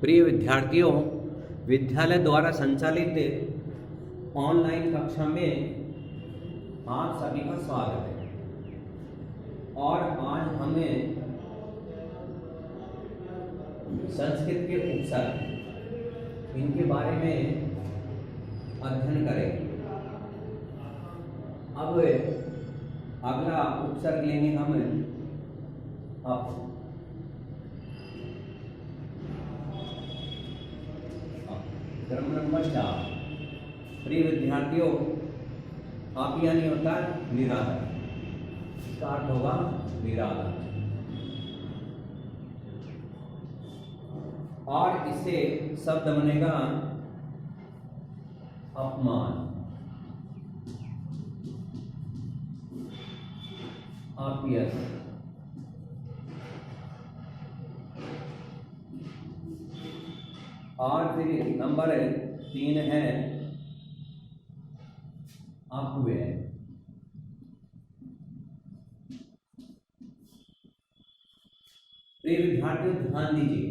प्रिय विद्यार्थियों, विद्यालय द्वारा संचालित ऑनलाइन कक्षा में आप सभी का स्वागत है। और आज हमें संस्कृत के उपसर्ग इनके बारे में अध्ययन करेंगे। अब अगला उपसर्ग लेंगे हम अप। क्रम नंबर 4। प्रिय विद्यार्थियों, आप यानी होता है निराधार, इसका अर्थ होगा निराधार। और इससे शब्द बनेगा अपमान, अपयश। और फिर नंबर 3 है अपव्यय। प्रिय विद्यार्थियों, ध्यान दीजिए,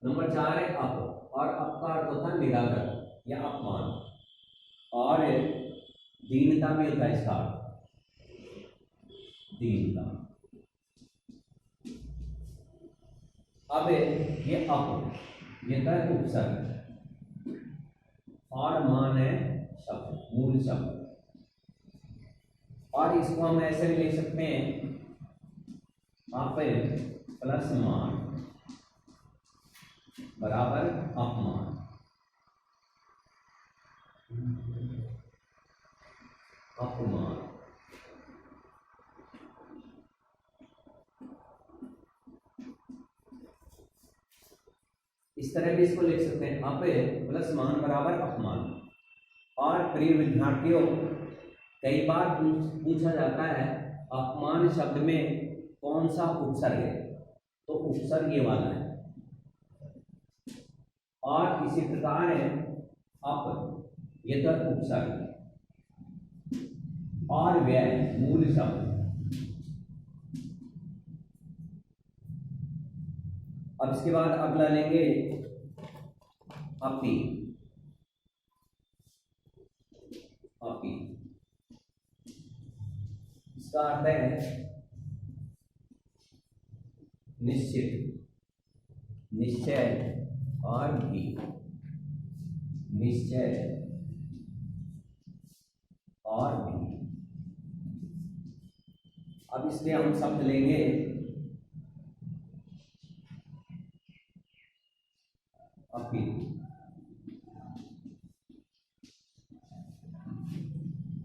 नंबर 4 है अप, और अप का अर्थ होता है निरादर या अपमान, और दीनता में होता है इसका अर्थ, दीनता। अब ये अप, ये तो है उपसर्ग, और मान है शब्द, मूल शब्द। और इसको हम ऐसे भी लिख सकते हैं, अप प्लस मान बराबर अपमान। अपमान। इस तरह भी इसको लिख सकते हैं, अप प्लस मान बराबर अपमान। और प्रिय विद्यार्थियों, कई बार पूछा जाता है अपमान शब्द में कौन सा उपसर्ग है, तो उपसर्ग ये वाला है। और इसी प्रकार है अप, ये तो उपसर्ग, और व्यय मूल शब्द। अब इसके बाद अगला लेंगे अपी। अपी इसका अर्थ है निश्चित, निश्चय, और भी निश्चय, और भी। अब इसलिए हम शब्द लेंगे अपी।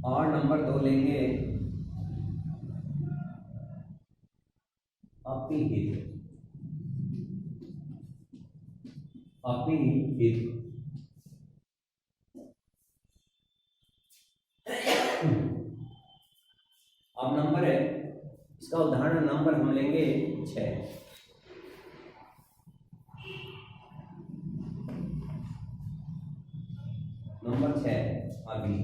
और नंबर 2 लेंगे अपिहित। अपिहित। अब नंबर है, इसका उदाहरण नंबर हम लेंगे 6। नंबर 6 अभी।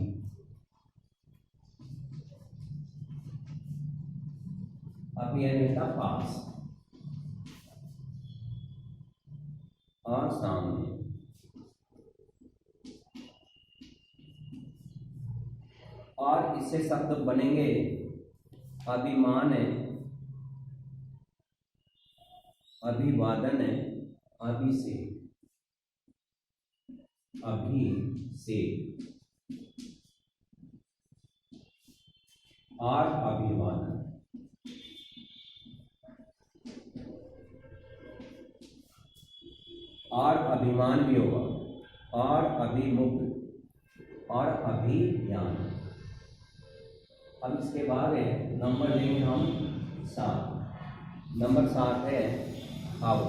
अभी यानी था पास, और सामने। और इससे शब्द बनेंगे अभिमान है, अभिवादन है, अभिषेक, अभिषेक, और अभिवादन। और अभिमान भी होगा, और अभिमुख, और अभियान। अब इसके बाद है नंबर लेंगे हम 7। नंबर 7 है आओ।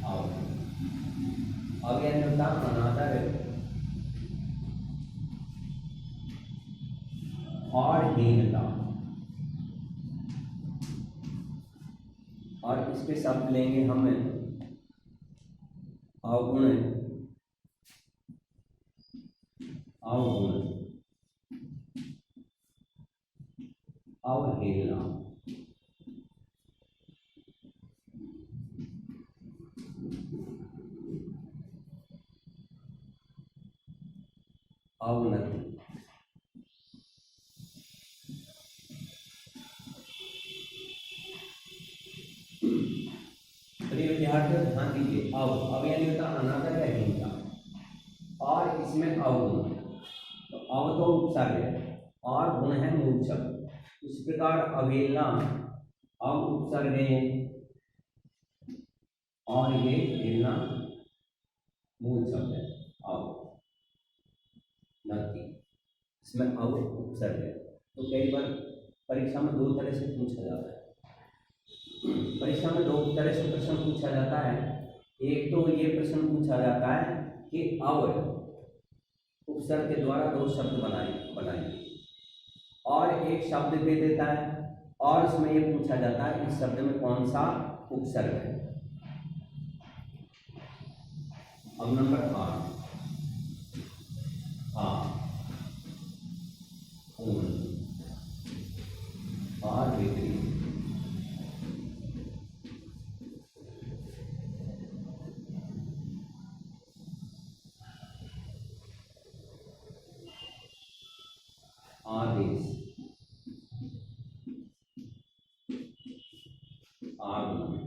आओ अब यानी होता अनादर और हीनता। और इसके शब्द लेंगे हम अवगुण, अवगुण, अवहेलना, अवनति। प्रिय विद्यार्थियों ध्यान दीजिए, अब यानी होता अनादर या हिंसा, और इसमें अवगुण, तो अव तो उपसर्ग है और गुण है मूल शब्द। इस प्रकार अवहेलना अव उपसर्ग है और ये हेलना मूल शब्द है अव नति, इसमें अव उपसर्ग है। तो कई बार परीक्षा में दो तरह से पूछा जाता है, परीक्षा में दो तरह से प्रश्न पूछा जाता है। एक तो ये प्रश्न पूछा जाता है कि अव उपसर्ग के द्वारा दो शब्द बनाइए, और एक शब्द दे देता है और उसमें ये पूछा जाता है इस शब्द में कौन सा उपसर्ग है। अब नंबर 8 और विपरीत। आदेश, आगमन।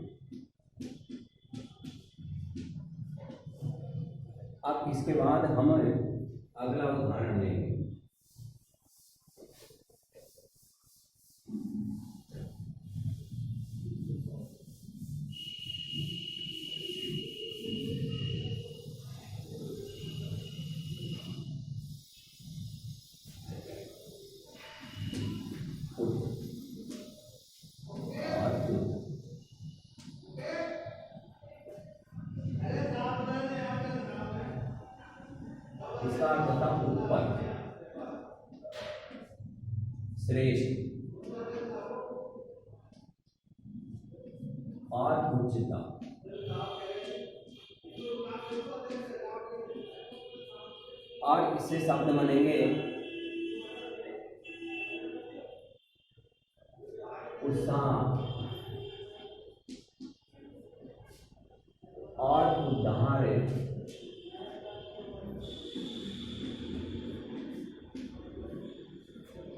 अब इसके बाद हम अगला उदाहरण लेंगे। इसका अर्थ होता ऊपर, श्रेष्ठ और उच्चता। और इससे शब्द बनेंगे उत्साह और उद्धार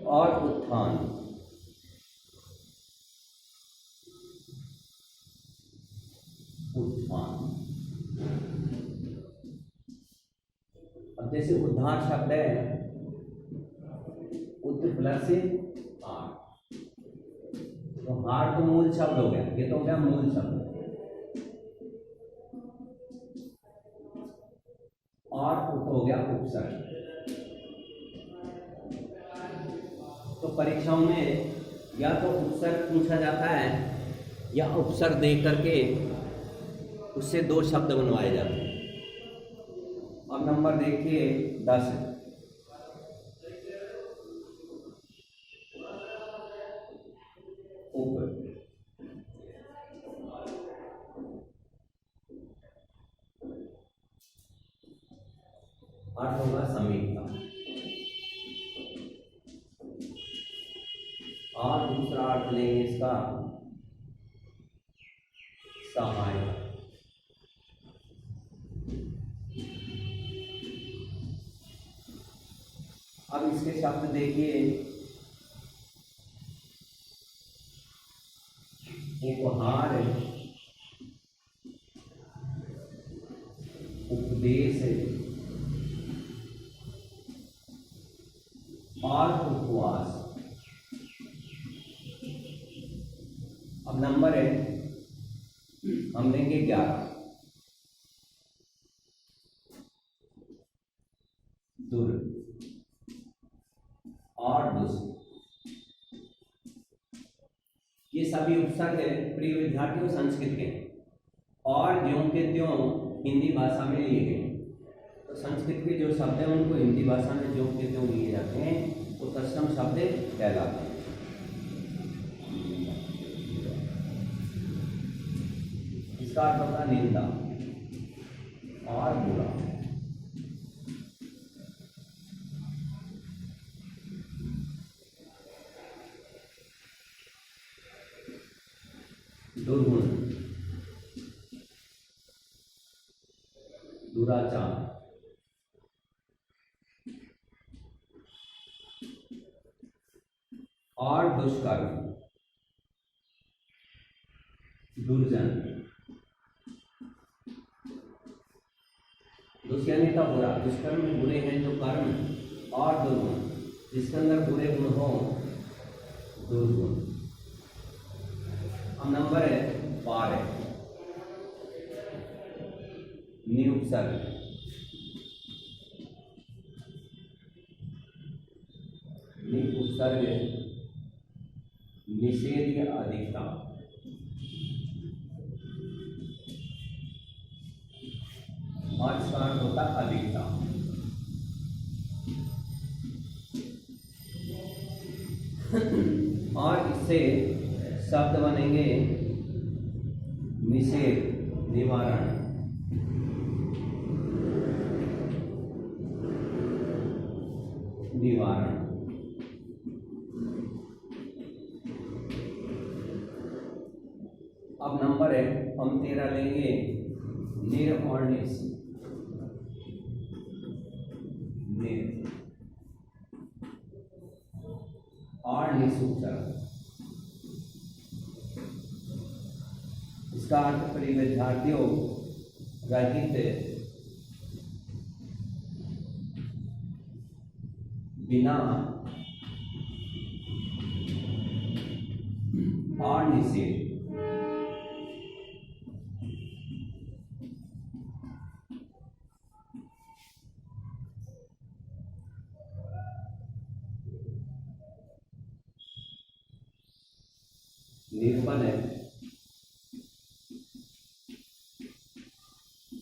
और उत्थान। उत्थान, अब जैसे उद्धार शब्द है उत् प्लस आर, तो हार तो मूल शब्द हो गया, ये तो हो गया मूल शब्द, और उत हो गया उपसर्ग। तो परीक्षाओं में या तो उपसर्ग पूछा जाता है या उपसर्ग दे करके उससे दो शब्द बनवाए जाते हैं। अब नंबर देखिए 10, उप। 8 होगा समीपता, और दूसरा अर्थ लेंगे इसका सहायता। अब इसके शब्द देखिए, उपहार, उपदेश और उपवास। अब नंबर है हम लेंगे 11, दुर और दुष्ट। ये सभी उपसर्ग प्रिय विद्यार्थियों संस्कृत के और ज्यों के त्यों हिंदी भाषा में लिए गए। तो संस्कृत के जो शब्द हैं उनको हिंदी भाषा में ज्यों के त्यों लिए जाते हैं, वो तत्सम शब्द कहलाते हैं। इसका अर्थ होता है निंदा और बुरा। दुर्गुण, दुराचार और दुष्कर्म, दुर्जन, दुष्यनी का बुरा, दुष्कर्म में बुरे हैं जो कर्म, और दुर्गुण, जिसके अंदर बुरे गुण हो, दुर्गुण। अब नंबर है 12, निरुपसर्ग, निरुपसर्ग निषेध या अधिकता, और इसका अर्थ होता अधिकता। और इससे शब्द बनेंगे निषेध, निवारण, निवारण। अब नंबर है हम 13 लेंगे, निर और निस, निर और निसुपसर्ग। इसका अर्थ प्रिय विद्यार्थियों रहित, बिना और निषेध। निर्बल है,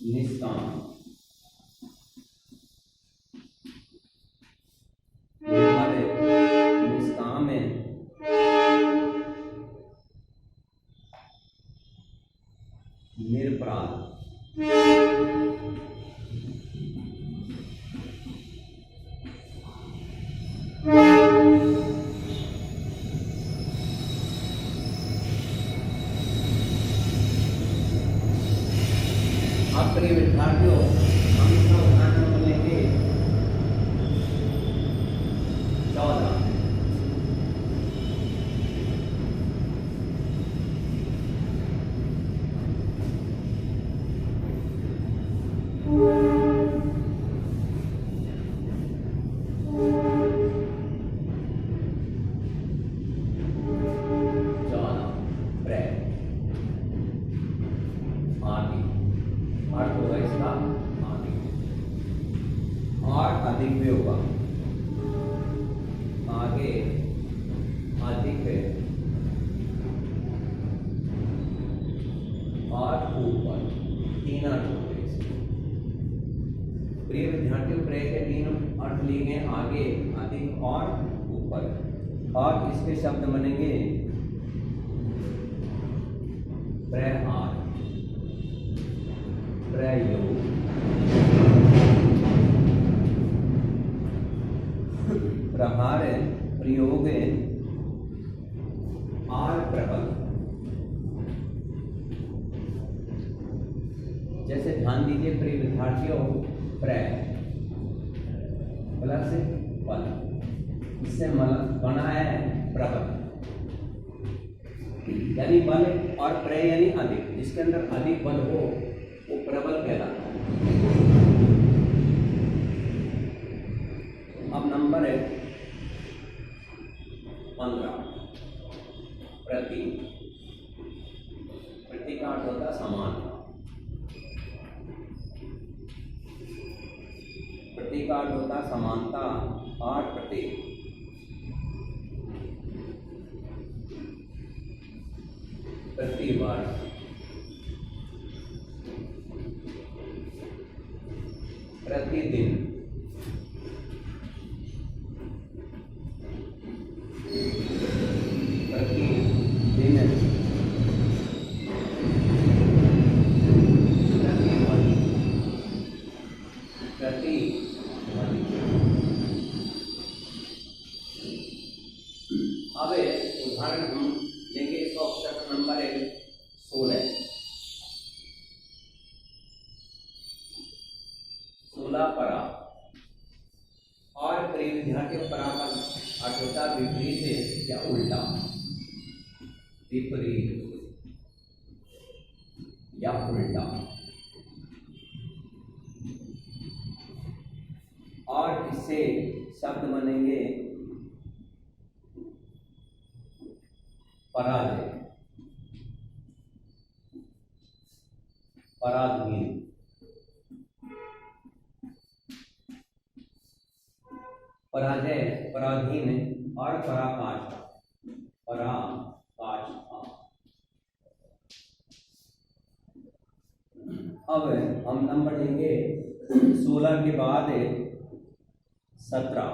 निष्काम, निर्बल है, निष्काम है, निरपराध, अब प्रिय विद्यार्थियों हम इसका उदाहरण नंबर लेंगे 14, अर्थ होगा इसका आगे, और अधिक भी होगा, आगे, अधिक है, और ऊपर, 3 अर्थ होते हैं इसके। प्रिय विद्यार्थियों प्रे के 3 अर्थ लिए गए, आगे, अधिक और ऊपर। और इसके शब्द बनेंगे प्रहार, प्रयोग, प्रहार, प्रयोग और प्रबल। जैसे ध्यान दीजिए प्रिय विद्यार्थियों, प्र प्लस बल, इससे बना है प्रबल, यानी बल, और प्र यानी अधिक, जिसके अंदर अधिक बल हो वो प्रबल कहलाता है। अब नंबर है 15, प्रति, प्रति का अर्थ होता है समान, प्रति का अर्थ होता है समानता, और प्रतीक, प्रतिवर्ष, प्रतिदिन, प्रतिदिन, अब उदाहरण हम लेंगे, इसका ऑप्शन नंबर है 16, 16 परा। और प्रिय विद्यार्थियों परा का अर्थ होता है विपरीत या उल्टा, विपरीत या उल्टा। और इससे शब्द बनेंगे पराजय, पराधीन, पराजय, पराधीन और पराकाष्ठा, पराकाष्ठा। अब हम नंबर लेंगे 16 के बाद 17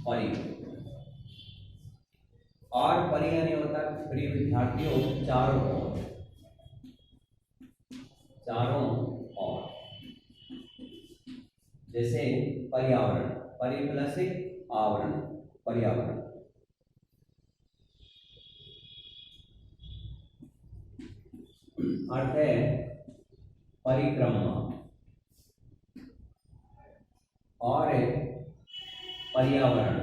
परी। और परी यानी होता है प्रिय विद्यार्थियों चारों ओर, चारों ओर। जैसे पर्यावरण, परि प्लस आवरण, पर्यावरण। अर्थ है परिक्रमा और पर्यावरण।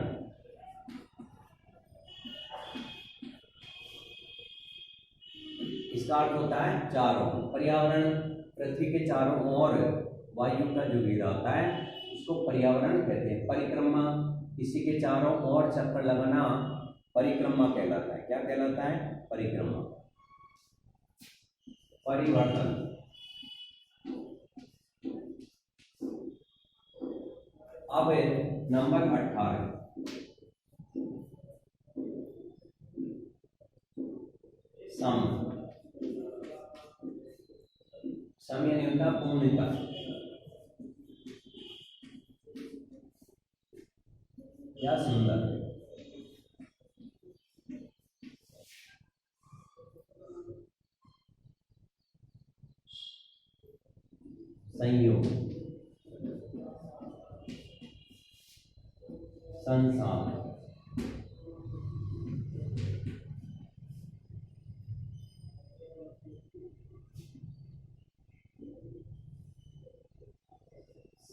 इसका अर्थ होता है चारों। पर्यावरण पृथ्वी के चारों ओर वायु का जो घेरा होता है उसको पर्यावरण कहते हैं। परिक्रमा किसी के चारों ओर चक्कर लगाना परिक्रमा कहलाता है। क्या कहलाता है? परिक्रमा। परिवर्तन, अब नंबर 18 सम। सम यानी होता पूर्णता। या सुंदर। संयोग, संसार,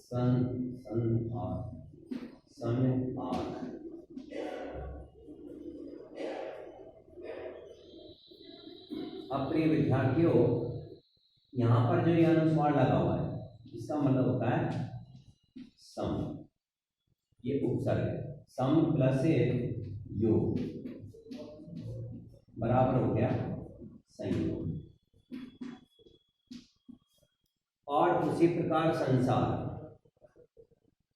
संहार, संहार। अब प्रिय विद्यार्थियों यहाँ पर जो ये अनुस्वार लगा हुआ है इसका मतलब होता है सम। ये उपसर्ग है। सम प्लस योग बराबर हो गया संयोग। और उसी प्रकार संसार,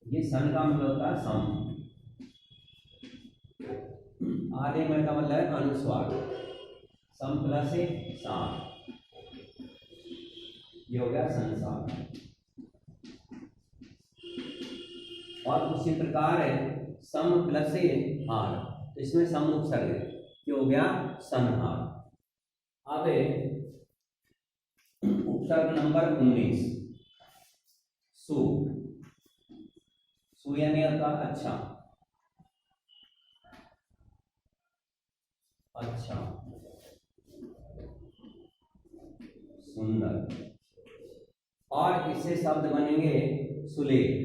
ये सन का मतलब होता है सम। आधे में का मतलब है अनुस्वार। सम प्लस सार, ये हो गया संसार। और उसी प्रकार सम प्लस हार, तो इसमें सम उपसर्ग है, ये हो गया संहार। अब उपसर्ग नंबर 19 सु। सु यानी आपका अच्छा, अच्छा, सुंदर। और इससे शब्द बनेंगे सुलेख।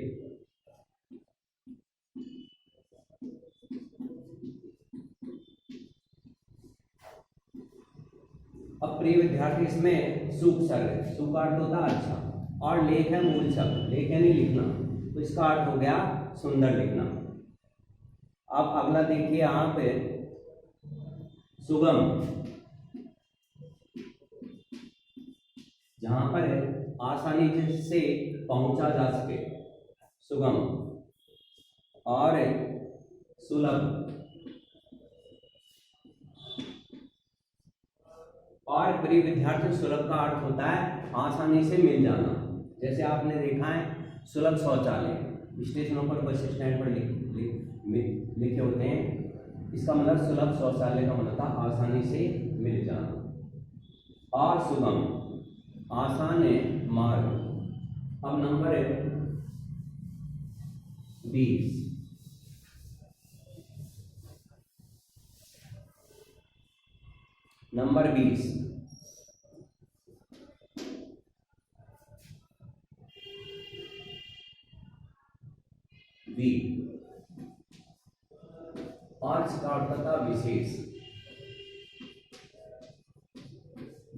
अब प्रिय विद्यार्थी इसमें सुख सर्ग है। सुख का अर्थ होता है अच्छा, और लेख है मूल शब्द। लेख यानी लिखना, तो इसका अर्थ हो गया सुंदर लिखना। अब अगला देखिए यहाँ पे सुगम, जहां पर आसानी से पहुंचा जा सके, सुगम। और सुलभ, और प्रिय विद्यार्थी सुलभ का अर्थ होता है आसानी से मिल जाना। जैसे आपने देखा है सुलभ शौचालय स्टेशनों पर, बस स्टैंड पर लिखे होते हैं। इसका मतलब सुलभ शौचालय का मतलब था आसानी से मिल जाना। और सुगम, आसान मार्ग। अब नंबर 20 नंबर 20 वी। और इसका अर्थ होता है विशेष।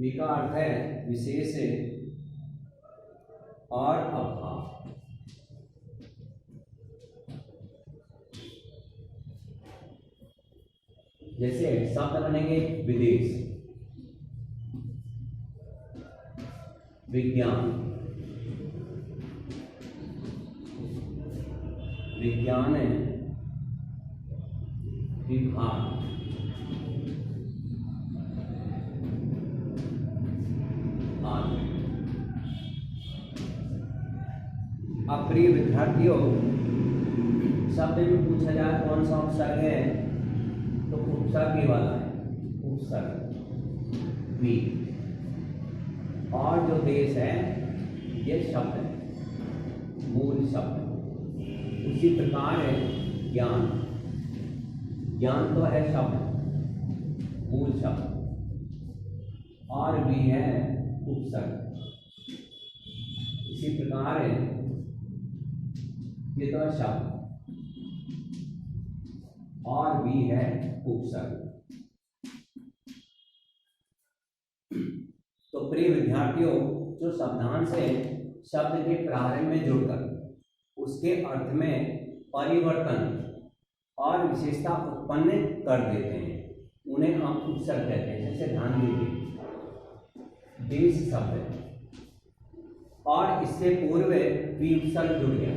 वि का अर्थ है विशेष और अभाव। जैसे शब्द बनेंगे विदेश, विज्ञान, विज्ञान विभाग, आदि। अब प्रिय विद्यार्थियों, शब्द में पूछा जाए कौन सा उपसर्ग है, तो उपसर्ग ये वाला है, उपसर्ग वी। और जो देश है ये शब्द है, मूल शब्द। उसी प्रकार है ज्ञान, ज्ञान तो है शब्द, मूल शब्द, और भी है उपसर्ग। इसी प्रकार है ये तो है शब्द और भी है उपसर्ग। तो प्रिय विद्यार्थियों, जो शब्दांश है शब्द के प्रारंभ में जुड़कर उसके अर्थ में परिवर्तन और विशेषता उत्पन्न कर देते हैं, उन्हें हम उपसर्ग कहते हैं। जैसे ध्यान दीजिए, देश शब्द है और इससे पूर्व भी उपसर्ग जुड़ गया,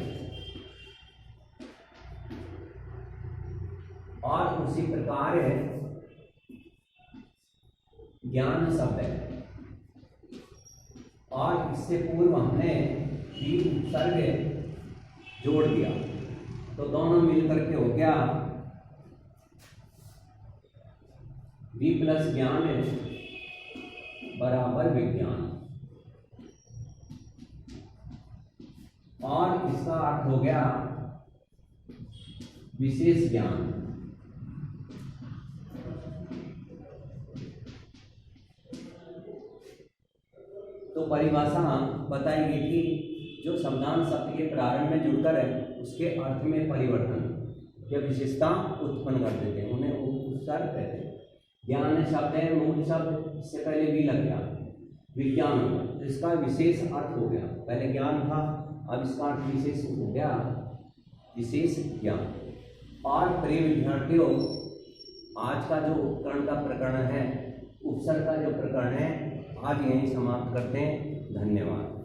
और उसी प्रकार ज्ञान शब्द है और इससे पूर्व हमने भी उपसर्ग जोड़ दिया, तो दोनों मिलकर के हो गया वी प्लस ज्ञान बराबर विज्ञान। और इसका अर्थ हो गया विशेष ज्ञान। तो परिभाषा बताएंगे कि जो शब्दांश शब्द के प्रारंभ में जुड़कर है उसके अर्थ में परिवर्तन या विशेषता उत्पन्न कर देते हैं, उन्हें उपसर्ग कहते हैं। ज्ञान शब्द है मूल शब्द, इससे पहले भी लग गया, विज्ञान हो गया, तो इसका विशेष अर्थ हो गया। पहले ज्ञान था, अब इसका अर्थ विशेष हो गया, विशेष ज्ञान। और प्रिय विद्यार्थियों, आज का जो उपकरण का प्रकरण है, उपसर्ग का जो प्रकरण है, आज यहीं समाप्त करते हैं। धन्यवाद।